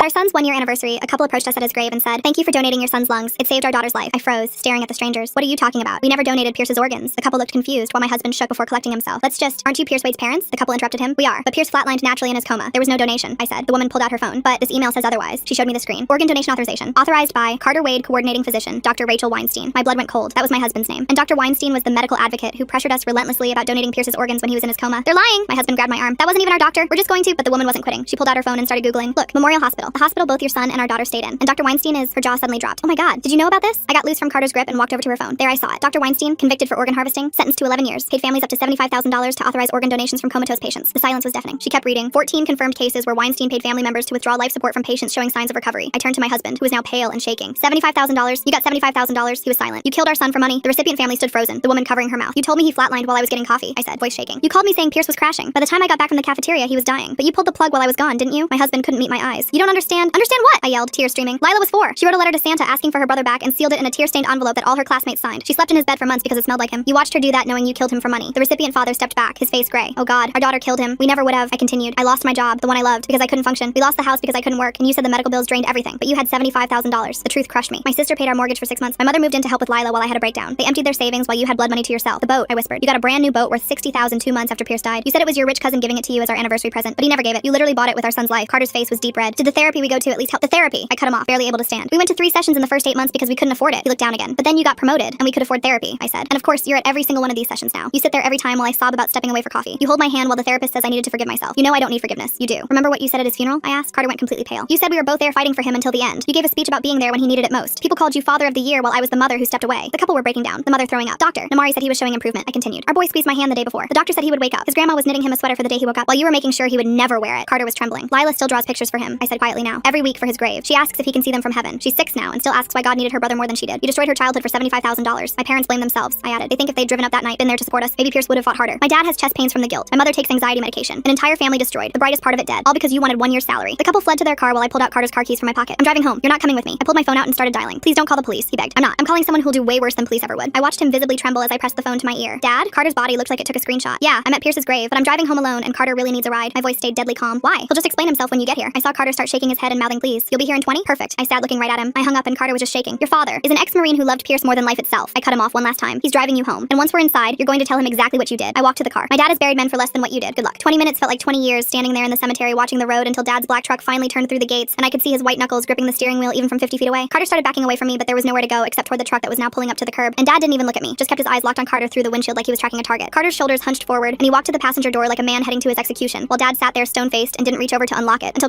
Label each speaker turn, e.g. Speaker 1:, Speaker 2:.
Speaker 1: our son's 1-year anniversary, a couple approached us at his grave and said, "Thank you for donating your son's lungs. It saved our daughter's life." I froze, staring at the strangers. "What are you talking about? We never donated Pierce's organs." The couple looked confused while my husband shook before collecting himself. Aren't you Pierce Wade's parents?" The couple interrupted him. "We are, but Pierce flatlined naturally in his coma. There was no donation," I said. The woman pulled out her phone. "But this email says otherwise." She showed me the screen. "Organ donation authorization. Authorized by Carter Wade coordinating physician, Dr. Rachel Weinstein." My blood went cold. That was my husband's name. And Dr. Weinstein was the medical advocate who pressured us relentlessly about donating Pierce's organs when he was in his coma. "They're lying." My husband grabbed my arm. "That wasn't even our doctor. We're just going to." But the woman wasn't quitting. She pulled out her phone and started Googling. "Look, Memorial Hospital. The hospital both your son and our daughter stayed in. And Dr. Weinstein is..." Her jaw suddenly dropped. "Oh my God, did you know about this?" I got loose from Carter's grip and walked over to her phone. There I saw it. Dr. Weinstein, convicted for organ harvesting, sentenced to 11 years, paid families up to $75,000 to authorize organ donations from comatose patients. The silence was deafening. She kept reading. 14 confirmed cases where Weinstein paid family members to withdraw life support from patients showing signs of recovery. I turned to my husband, who was now pale and shaking. $75,000? You got $75,000? He was silent. "You killed our son for money." The recipient family stood frozen, the woman covering her mouth. "You told me he flatlined while I was getting coffee," I said, voice shaking. "You called me saying Pierce was crashing. By the time I got back from the cafeteria, he was dying. But you pulled the plug while I was gone, didn't you?" My husband couldn't meet my eyes. "You don't understand." "Understand what?" I yelled, tears streaming. "Lila was 4. She wrote a letter to Santa asking for her brother back and sealed it in a tear-stained envelope that all her classmates signed. She slept in his bed for months because it smelled like him. You watched her do that knowing you killed him for money." The recipient father stepped back, his face gray. "Oh God, our daughter killed him. We never would have." I continued. "I lost my job, the one I loved, because I couldn't function. We lost the house because I couldn't work, and you said the medical bills drained everything. But you had $75,000. The truth crushed me. My sister paid our mortgage for 6 months. My mother moved in to help with Lila while I had a breakdown. They emptied their savings while you had blood money to yourself. The boat," I whispered. "You got a brand new boat worth $60,000 2 months after Pierce died. You said it was your rich cousin giving it to you as our anniversary present, but he never gave it. You literally bought it with our son's life." Carter's face was deep red. "Did the therapy we go to at least help?" "The therapy." I cut him off, barely able to stand. "We went to 3 sessions in the first 8 months because we couldn't afford it." He looked down again. "But then you got promoted, and we could afford therapy," I said. "And of course, you're at every single one of these sessions now. You sit there every time while I sob about stepping away for coffee. You hold my hand while the therapist says I needed to forgive myself. You know I don't need forgiveness." "You do. Remember what you said at his funeral?" I asked. Carter went completely pale. "You said we were both there fighting for him until the end. You gave a speech about being there when he needed it most. People called you Father of the Year while I was the mother who stepped away." The couple were breaking down, the mother throwing up. "Doctor, Namari said he was showing improvement," I continued. "Our boy squeezed my hand the day before. The doctor said he would wake up. His grandma was knitting him a sweater for the day he woke up while you were making sure he would never wear it." Carter was trembling. "Lila still draws pictures for him," I said quietly now. "Every week for his grave. She asks if he can see them from heaven. She's 6 now and still asks why God needed her brother more than she did. You destroyed her childhood for $75,000. My parents blame themselves," I added. "They think if they'd driven up that night, been there to support us, maybe Pierce would have fought harder. My dad has chest pains from the guilt. My mother takes anxiety medication. An entire family destroyed. The brightest part of it dead. All because you wanted 1 year's salary." The couple fled to their car while I pulled out Carter's car keys from my pocket. "I'm driving home. You're not coming with me." I pulled my phone out and started dialing. "Please don't call the police," he begged. "I'm not. I'm calling someone who'll do way worse than police ever would." I watched him visibly tremble as I pressed the phone to my ear. "Dad?" Carter's body looked like it took a screenshot. "Yeah, I'm at Pierce's grave, but I'm driving home alone and Carter really needs a ride." My voice stayed deadly calm. "Why?" "He'll just explain himself when you get here." I saw Carter start shaking his head and mouthing please. "You'll be here in 20? Perfect." I said, looking right at him. I hung up and Carter was just shaking. "Your father is an ex-Marine who loved Pierce more than life itself." I cut him off one last time. "He's driving you home. And once we're inside, you're going to tell him exactly what you did." I walked to the car. "My dad has buried men for less than what you did. Good luck." 20 minutes felt like 20 years standing there in the cemetery watching the road until Dad's black truck finally turned through the gates and I could see his white knuckles gripping the steering wheel even from 50 feet away. Carter started backing away from me, but there was nowhere to go except toward the truck that was now pulling up to the curb. And Dad didn't even look at me, just kept his eyes locked on Carter through the windshield like he was tracking a target. Carter's shoulders hunched forward and he walked to the passenger door like a man heading to his execution, while Dad sat there stone-faced and didn't reach over to unlock it until